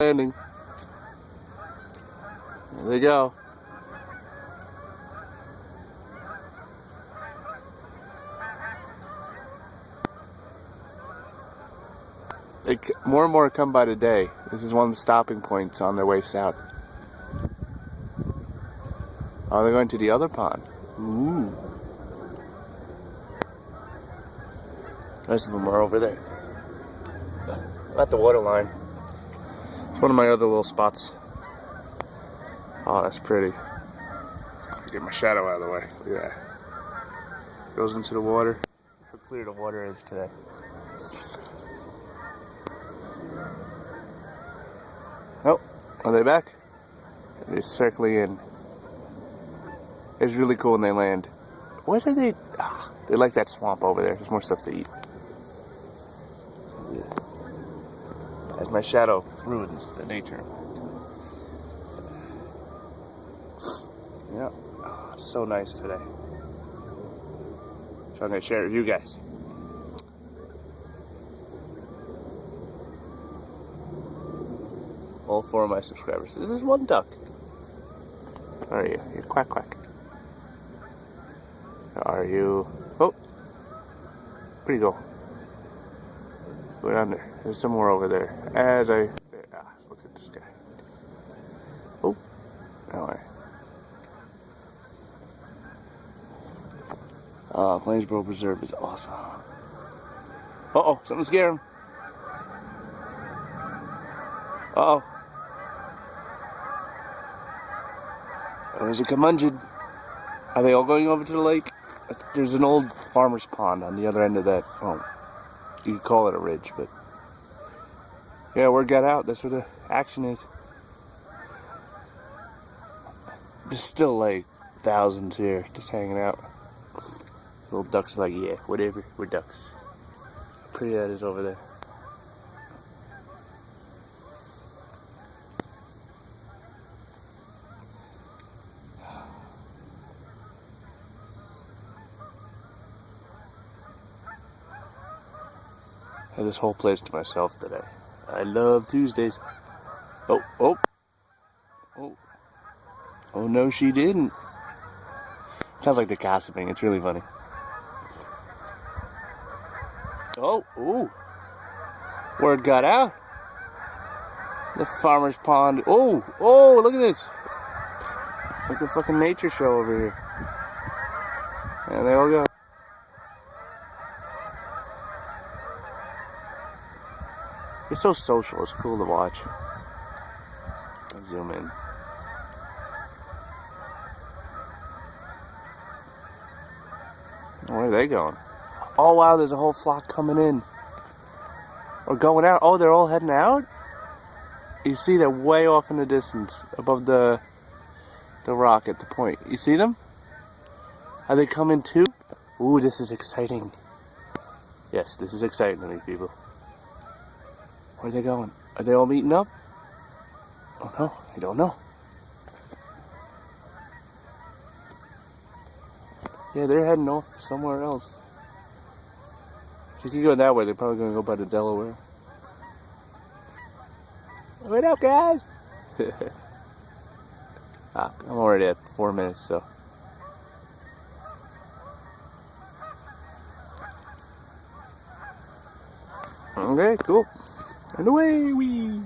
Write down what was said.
Landing. There they go. More and more come by today. This is one of the stopping points on their way south. Oh, they're going to the other pond. Ooh. The rest of them are over there. At the water line. It's one of my other little spots. Oh, that's pretty. Get my shadow out of the way. Look at that. Goes into the water. Look how clear the water is today. Oh, are they back? They're circling in. It's really cool when they land. What do they... Oh, they like that swamp over there. There's more stuff to eat. As my shadow ruins the nature. Yeah. Oh, it's so nice today. So I'm going to share it with you guys. All 4 of my subscribers. This is one duck. Where are you? You're quack quack. Are you? Oh, where'd you go? Go down there. There's some more over there. Look at this guy. Oh, alright. Plainsboro Preserve is awesome. Uh-oh, something scared him. Uh-oh. There's a curmudgeon. Are they all going over to the lake? There's an old farmer's pond on the other end of that. Oh, you could call it a ridge, but yeah, word got out. That's where the action is. There's still like thousands here just hanging out. Little ducks are like, yeah, whatever, we're ducks. Pretty that is over there. I have this whole place to myself today. I love Tuesdays. Oh no, she didn't. Sounds like they're gossiping. It's really funny. Oh, ooh. Word got out. The farmer's pond. Oh, look at this. Like a fucking nature show over here. And they all go. It's so social, it's cool to watch. I'll zoom in. Where are they going? Oh wow, there's a whole flock coming in. Or going out. Oh, they're all heading out? You see they're way off in the distance, above the rock at the point. You see them? Are they coming too? Ooh, this is exciting. Yes, this is exciting to me, people. Where are they going? Are they all meeting up? Oh no, I don't know. Yeah, they're heading off somewhere else. If you keep going that way, they're probably going to go by the Delaware. Wait up, guys! I'm already at 4 minutes, so. Okay, cool. And away we